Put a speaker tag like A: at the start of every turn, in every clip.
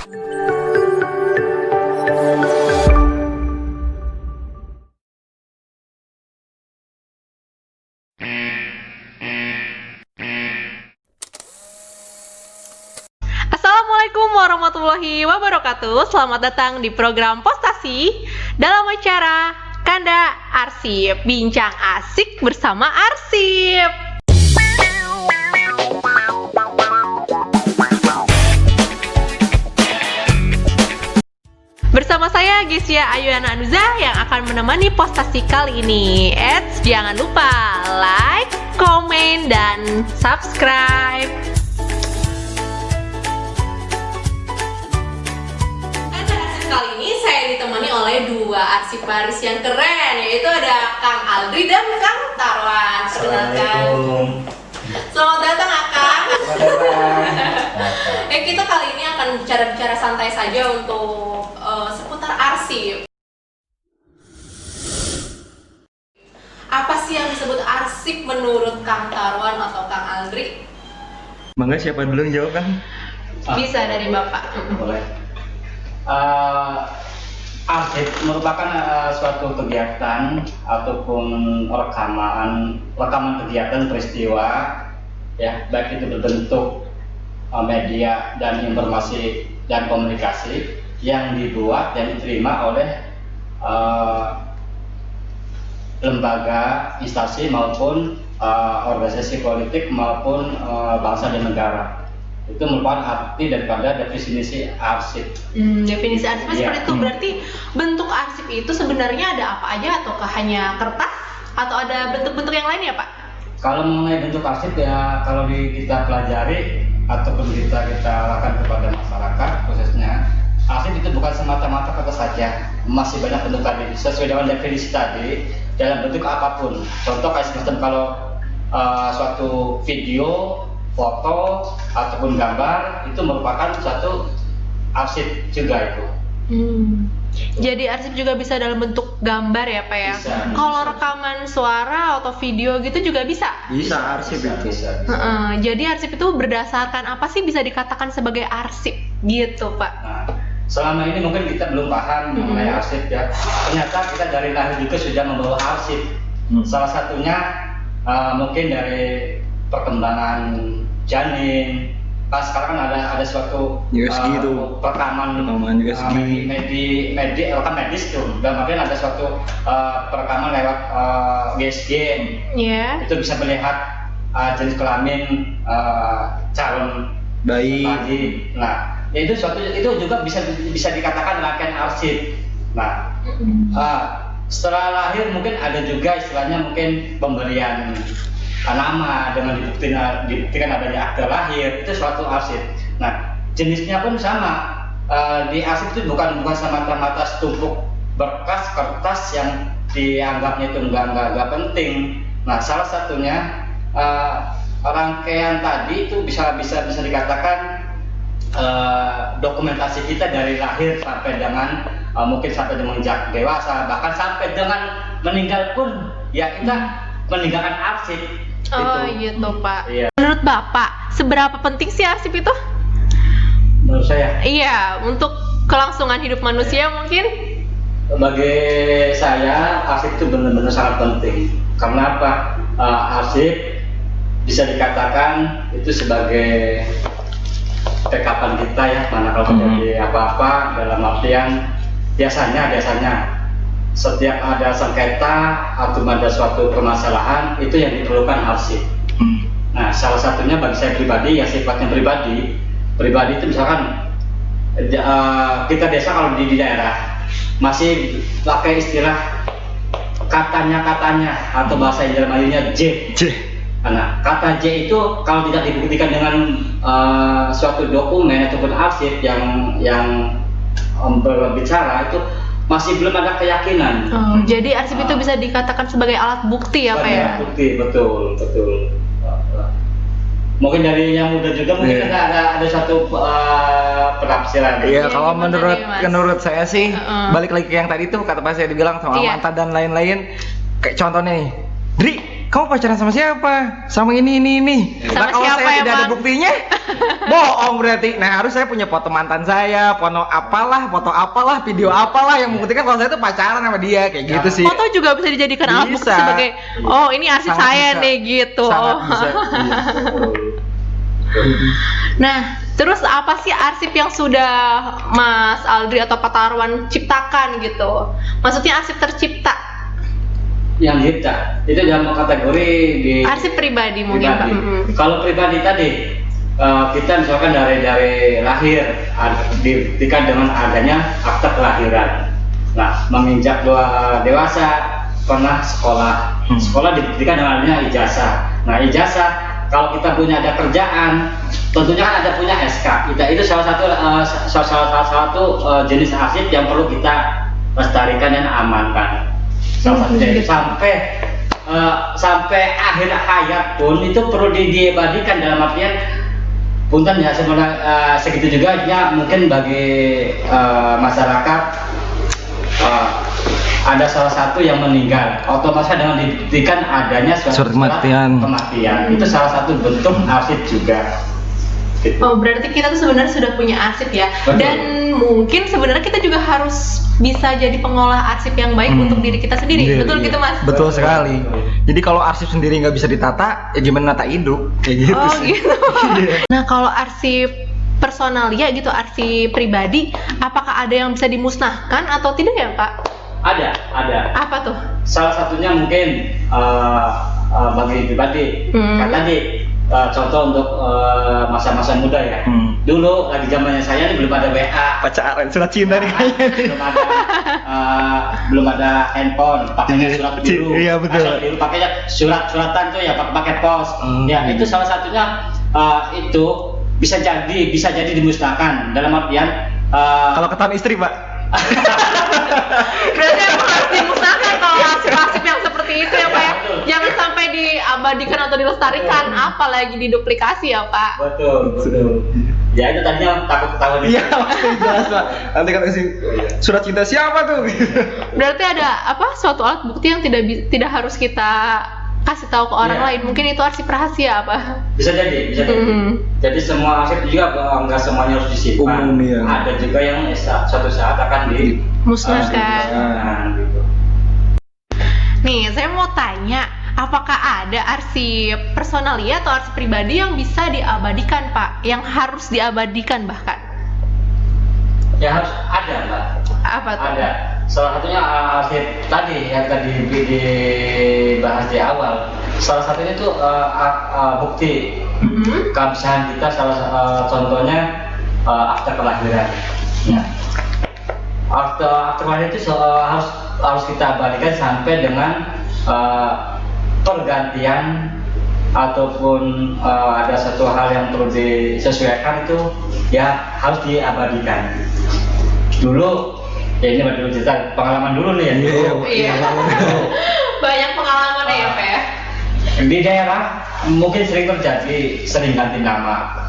A: Assalamualaikum warahmatullahi wabarakatuh. Selamat datang di program Postasi dalam acara Kanda Arsip, bincang asik bersama Arsip. Bersama saya Gesia Ayuana Anuza yang akan menemani Postasi kali ini. Jangan lupa like, komen, dan subscribe. Kali ini saya ditemani oleh dua arsiparis yang keren, yaitu ada Kang Aldri dan Kang Tarwan. Perkenalkan. Selamat datang, Akang. Kita kali ini akan bicara santai saja untuk seputar arsip. Apa sih yang disebut arsip menurut Kang Tarwan atau Kang Aldri?
B: Mangga siapa dulu yang jawab kan?
A: Bisa dari Bapak.
C: Boleh. Arsip merupakan suatu kegiatan ataupun rekaman kegiatan peristiwa, ya, baik itu berbentuk media dan informasi dan komunikasi yang dibuat dan diterima oleh lembaga, instansi maupun organisasi politik maupun bangsa dan negara. Itu merupakan arti daripada definisi arsip.
A: Definisi arsip seperti itu. Berarti bentuk arsip itu sebenarnya ada apa aja, ataukah hanya kertas atau ada bentuk-bentuk yang lain ya, Pak? Kalau
C: mengenai bentuk arsip ya, kalau kita pelajari ataupun kita lakukan kepada masyarakat khususnya, arsip itu bukan semata-mata kertas saja, masih banyak bentuk tadi. Sesuai dengan definisi tadi, dalam bentuk apapun. Contoh kayak semacam kalau suatu video, foto ataupun gambar itu merupakan suatu arsip juga itu.
A: Jadi arsip juga bisa dalam bentuk gambar ya, Pak ya? Kalau rekaman suara atau video gitu juga bisa?
B: Bisa arsip itu.
A: Jadi arsip itu berdasarkan apa sih bisa dikatakan sebagai arsip gitu, Pak?
C: Nah, selama ini mungkin kita belum paham mengenai arsip ya. Ternyata kita dari lahir juga sudah membawa arsip. Salah satunya mungkin dari perkembangan janin. Pas sekarang kan ada suatu
B: USG itu
C: perekaman
B: USG
C: medis tuh. Dan kemudian ada suatu perekaman lewat USG. Itu bisa melihat jenis kelamin calon bayi. Nah, itu juga bisa dikatakan rangkaian arsip. Nah, setelah lahir mungkin ada juga istilahnya mungkin pemberian nama dengan dibuktikan adanya akte lahir, itu suatu arsip. Nah, jenisnya pun sama. Di arsip itu bukan semata-mata setumpuk berkas kertas yang dianggapnya itu enggak penting. Nah, salah satunya rangkaian tadi itu bisa dikatakan dokumentasi kita dari lahir sampai dengan mungkin sampai menginjak dewasa, bahkan sampai dengan meninggal pun ya kita meninggalkan arsip.
A: Gitu, Pak. Iya. Menurut Bapak, seberapa penting sih arsip itu?
C: Menurut saya?
A: Iya, untuk kelangsungan hidup manusia mungkin?
C: Bagi saya, arsip itu benar-benar sangat penting. Karena apa? Arsip bisa dikatakan itu sebagai backupan kita ya, mana kalau terjadi apa-apa, dalam artian biasanya setiap ada sengketa atau ada suatu permasalahan itu yang diperlukan arsip. Nah, salah satunya bagi saya pribadi ya sifatnya pribadi itu misalkan kita desa kalau di daerah masih pakai istilah katanya atau bahasa Indonesia Melayunya J. Nah, kata J itu kalau tidak dibuktikan dengan suatu dokumen ataupun arsip yang berbicara itu masih belum ada keyakinan.
A: Jadi arsip itu bisa dikatakan sebagai alat bukti ya, Pak ya?
C: Bukti, betul. Mungkin dari yang muda juga mungkin ada satu penafsiran.
B: Iya, kalau menurut saya sih balik lagi ke yang tadi tuh kata Pak saya dibilang sama mantan dan lain-lain. Kayak contohnya nih, Dri, kamu pacaran sama siapa? Sama ini.
A: Sama
B: Nah, kalau
A: siapa
B: saya tidak ada
A: emang?
B: buktinya, bohong berarti. Nah, harus saya punya foto mantan saya, foto apalah, video apalah yang membuktikan kalau saya itu pacaran sama dia, kayak gitu sih.
A: Foto juga bisa dijadikan alat bukti
B: Bisa.
A: sebagai oh ini arsip
B: Sangat
A: saya
B: bisa.
A: nih gitu.
B: Sangat
A: Oh.
B: bisa.
A: Nah, terus apa sih arsip yang sudah Mas Aldri atau Pak Tarwan ciptakan gitu? Maksudnya arsip tercipta,
C: Yang kita itu dalam kategori di
A: arsip pribadi mungkin Pak.
C: pribadi. Kalau pribadi tadi kita misalkan dari lahir dibuktikan dengan adanya akta kelahiran. Nah, menginjak dewasa pernah sekolah. Sekolah dibuktikan dengan adanya ijazah. Nah, ijazah kalau kita punya ada kerjaan, tentunya kan ada punya SK. Itu salah satu jenis arsip yang perlu kita lestarikan dan amankan. Salah satunya itu sampai akhir hayat pun itu perlu diabadikan dalam artian punten ya segitu juga ya mungkin bagi masyarakat ada salah satu yang meninggal otomatis dengan dibuktikan adanya surat
B: kematian.
C: Itu salah satu bentuk arsip juga gitu.
A: Oh, berarti kita tuh sebenarnya sudah punya arsip ya.
C: Betul.
A: Dan mungkin sebenarnya kita juga harus bisa jadi pengolah arsip yang baik untuk diri kita sendiri. Betul gitu, Mas?
B: Betul sekali. Jadi kalau arsip sendiri nggak bisa ditata, ya gimana nata hidup? Kayak gitu
A: Oh,
B: sih.
A: gitu. Nah, kalau arsip personalia gitu, arsip pribadi, apakah ada yang bisa dimusnahkan atau tidak ya, Pak?
C: Ada.
A: Apa tuh?
C: Salah satunya mungkin bagi pribadi. Kan tadi contoh untuk masa-masa muda ya. Dulu lagi zamannya saya ini belum ada WA,
B: Pacaran, surat cinta nih kayaknya nih.
C: belum ada handphone, pakainya surat biru.
B: Iya, betul.
C: Surat biru pakainya suratan tuh ya pakai pos. Ya itu salah satunya itu bisa jadi dimusnahkan dalam artian
B: Kalau ketahuan istri, Pak.
A: Berarti emang harus dimusnahkan kalau arsip-arsip yang seperti itu ya, Pak ya.
C: Betul.
A: Jangan sampai diabadikan atau dilestarikan, apalagi diduplikasi ya, Pak.
C: betul. Ya itu tadinya takut ketahuan.
B: Iya, pasti jelas, Pak. Nanti kan isi surat cinta siapa tuh?
A: Berarti ada suatu alat bukti yang tidak harus kita kasih tahu ke orang
C: Iya.
A: lain. Mungkin itu arsip rahasia apa?
C: Bisa jadi. Jadi semua arsip juga enggak semuanya harus disimpan.
B: Umum, iya.
C: Ada juga yang suatu saat akan
A: Musnahkan.
C: gitu.
A: Nih, saya mau tanya, apakah ada arsip personalia atau arsip pribadi yang bisa diabadikan, Pak? Yang harus diabadikan bahkan?
C: Ya harus ada, Mbak.
A: Apa tuh?
C: Ada. Salah satunya arsip tadi yang tadi dibahas di awal. Salah satunya itu bukti keabsahan kita. Contohnya akta kelahiran. Ya. Akta kelahiran itu harus kita abadikan sampai dengan pergantian ataupun ada satu hal yang perlu disesuaikan itu ya harus diabadikan. Dulu ya ini baru cerita pengalaman dulu nih ya.
A: Iya. Banyak pengalaman ya, Pak ya.
C: Di daerah mungkin sering terjadi ganti nama.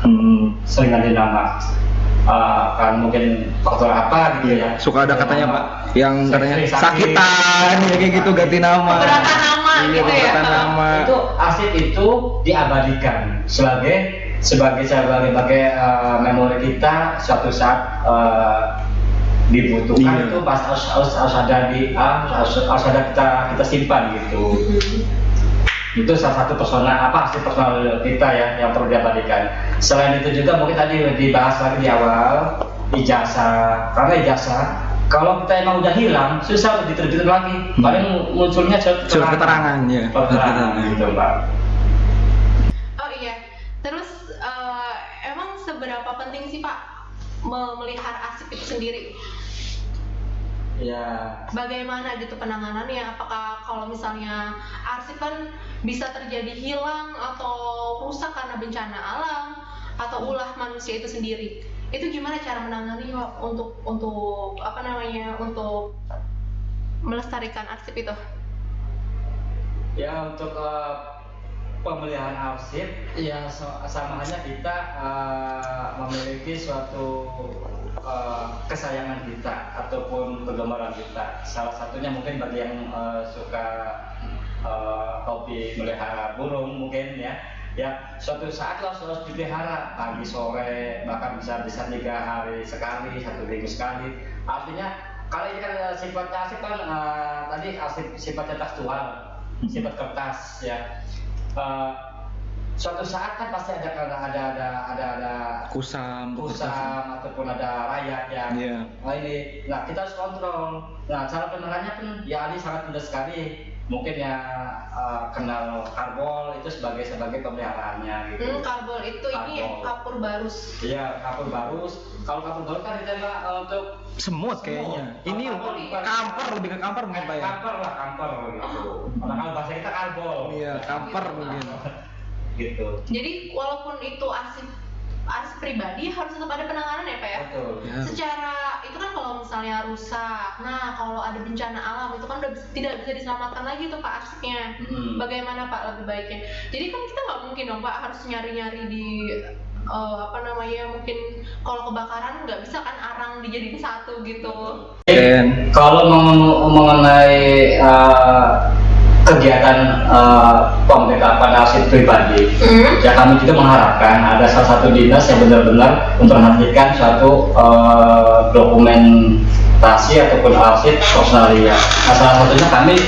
C: Kan mungkin faktor apa gitu ya.
B: Suka ada katanya, Pak, yang katanya
C: Sering sakit.
B: sakitan, ya kayak gitu, ganti nama.
A: Keberatan nama
B: Iya,
A: gitu ya.
B: keberatan nama.
C: Itu arsip itu diabadikan sebagai memori kita suatu saat dibutuhkan.
B: Iya.
C: Itu pas harus ada kita simpan gitu. Itu salah satu arsip personal kita ya yang perlu diabadikan. Selain itu juga mungkin tadi dibahas lagi di awal ijazah, karena ijazah kalau kita emang udah hilang susah untuk diterbitkan lagi. Paling munculnya surat
B: keterangan, ya.
C: Keterangan gitu, Mbak.
A: Oh iya. Terus emang seberapa penting sih, Pak, memelihara arsip itu sendiri?
C: Ya,
A: Bagaimana gitu penanganannya? Apakah kalau misalnya arsip kan bisa terjadi hilang atau rusak karena bencana alam atau ulah manusia itu sendiri? Itu gimana cara menangani Pak, untuk melestarikan arsip itu?
C: ya untuk pemeliharaan arsip ya sama halnya kita memiliki suatu kesayangan kita ataupun kegemaran kita. Salah satunya mungkin bagi yang suka hobi melihara burung mungkin ya suatu saat harus dipelihara pagi sore bahkan bisa 3 hari sekali, 1 minggu sekali. Artinya kalau ini kan sifatnya arsip kan tadi arsip sifatnya tekstual, sifat kertas ya. Suatu saat kan pasti ada
B: Kusam
C: ataupun ada rayak ya.
B: Iya.
C: Nah kita harus kontrol. Nah cara penanganannya pun ya ini sangat mudah sekali. Mungkin ya kenal karbol itu sebagai pemeliharaannya gitu.
A: Karbol itu ini ya, kapur barus.
C: Iya, kapur barus. Kalau kapur barus kan ditembak untuk
B: semut kayaknya. Ini kamper, lebih ke kamper mungkin Pak ya.
C: Kamper gitu. Kalau bahasa kita karbol.
B: Iya, kamper mungkin.
C: Gitu.
A: Jadi walaupun itu arsip pribadi harus tetap ada penanganan ya Pak ya?
C: Betul.
B: Ya.
A: Secara itu kan kalau misalnya rusak, nah kalau ada bencana alam itu kan udah tidak bisa diselamatkan lagi tuh Pak arsipnya. Bagaimana Pak lebih baiknya? Jadi kan kita nggak mungkin dong Pak harus nyari-nyari di mungkin kalau kebakaran nggak bisa kan arang dijadiin satu gitu.
C: Kalau mengenai kegiatan pembackupan arsip pribadi, ya kami juga mengharapkan ada salah satu dinas yang benar-benar memperhatikan suatu dokumentasi ataupun arsip personalia. Nah, salah satunya kami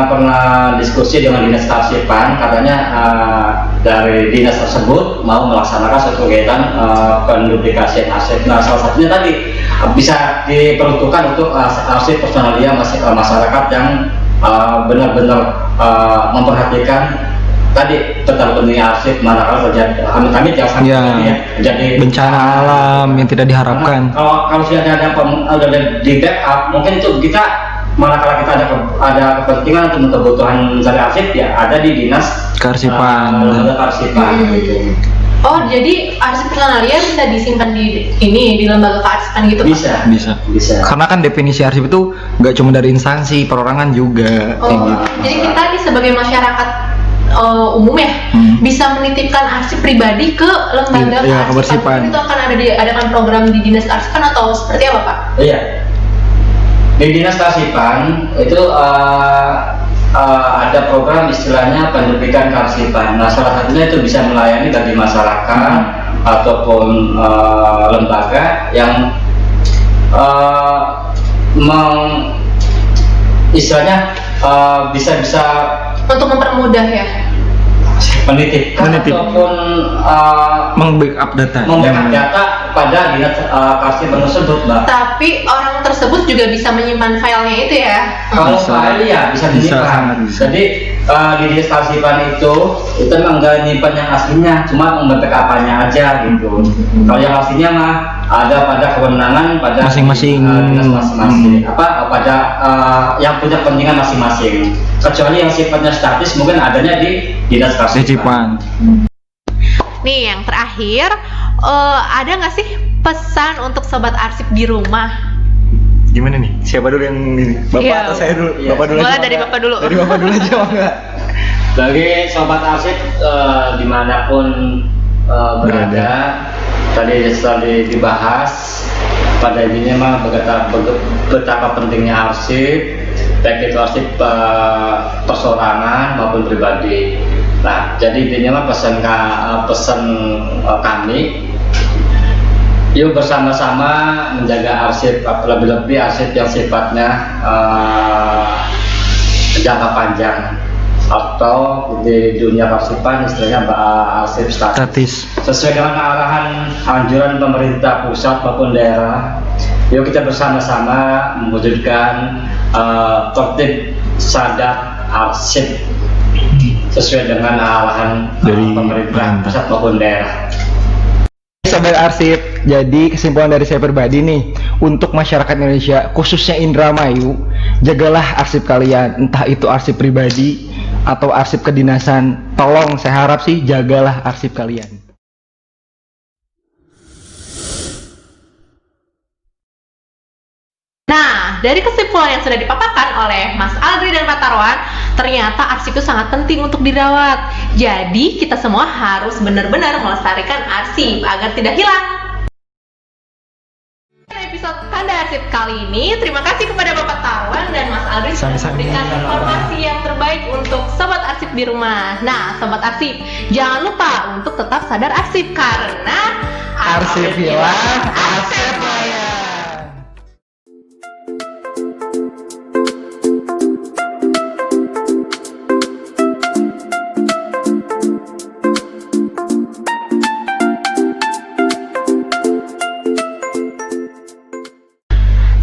C: pernah diskusi dengan dinas kearsipan, katanya dari dinas tersebut mau melaksanakan suatu kegiatan penduplikasian arsip. Nah, salah satunya tadi bisa diperuntukkan untuk arsip personalia masyarakat yang benar-benar memperhatikan tadi tentang pentingnya arsip manakala terjadi amit-amit jangan sampai terjadi
B: bencana alam yang tidak diharapkan.
C: Kalau sudah ada di backup, mungkin itu kita manakala kita ada kepentingan atau kebutuhan misalnya arsip ya ada di dinas
B: kearsipan.
C: Gitu.
A: Oh, jadi arsip personalia bisa disimpan di lembaga kearsipan gitu Pak?
B: Bisa. Karena kan definisi arsip itu nggak cuma dari instansi, perorangan juga.
A: Jadi kita nih sebagai masyarakat umum ya bisa menitipkan arsip pribadi ke lembaga kearsipan. Itu akan diadakan program di dinas kearsipan atau seperti apa Pak?
C: Iya. Di dinas kearsipan itu ada program istilahnya pendidikan kearsipan. Nah, salah satunya itu bisa melayani bagi masyarakat ataupun lembaga yang istilahnya bisa
A: untuk mempermudah ya.
C: menitipkan ataupun
B: membackup data
C: pada dinas kearsipan tersebut, Mbak.
A: Tapi orang tersebut juga bisa menyimpan filenya itu ya?
C: Kalau file ya bisa disimpan. Jadi di dinas kearsipan itu memang nggak nyimpan yang aslinya, cuma membackup-nya aja gitu. Kalau yang aslinya mah ada pada kewenangan pada
B: masing-masing
C: dinas masing-masing, pada yang punya kepentingan masing-masing. Kecuali yang sifatnya statis mungkin adanya di dinas kearsipan.
A: Nih yang terakhir, ada nggak sih pesan untuk sobat arsip di rumah?
B: Gimana nih? Siapa dulu yang ini? Bapak atau saya dulu?
C: Iya.
B: Bapak dulu.
A: Boleh dari Bapak dulu.
B: Dari Bapak dulu aja, enggak?
C: Bagi sobat arsip dimanapun berada, tadi sudah dibahas pada intinya mah betapa pentingnya arsip, baik itu arsip persorangan maupun pribadi. Nah, jadi intinya mah pesan kami, yuk bersama-sama menjaga arsip, lebih-lebih arsip yang sifatnya jangka panjang atau di dunia kearsipan istilahnya arsip statis. Sesuai dengan arahan anjuran pemerintah pusat maupun daerah, yuk kita bersama-sama mewujudkan tertib sadar arsip sesuai dengan arahan dari pemerintah pusat maupun daerah.
B: Sobat arsip, jadi kesimpulan dari saya pribadi nih, untuk masyarakat Indonesia khususnya Indramayu, jagalah arsip kalian, entah itu arsip pribadi atau arsip kedinasan. Tolong saya harap sih jagalah arsip kalian.
A: Nah, dari kesimpulan yang sudah dipaparkan oleh Mas Aldri dan Pak Tarwan, ternyata arsip itu sangat penting untuk dirawat. Jadi, kita semua harus benar-benar melestarikan arsip agar tidak hilang. episode Kanda Arsip kali ini. Terima kasih kepada Bapak Tarwan dan Mas Aldri sudah
B: Sama-sama.
A: memberikan informasi yang terbaik untuk Sobat Arsip di rumah. Nah, Sobat Arsip, jangan lupa untuk tetap sadar arsip karena
B: Arsip hilang, arsip layan.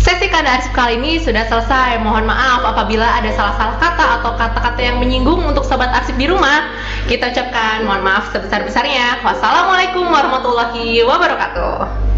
A: Sesi Kanda Arsip kali ini sudah selesai. Mohon maaf apabila ada salah-salah kata atau kata-kata yang menyinggung untuk Sobat Arsip di rumah. Kita ucapkan mohon maaf sebesar-besarnya. Wassalamualaikum warahmatullahi wabarakatuh.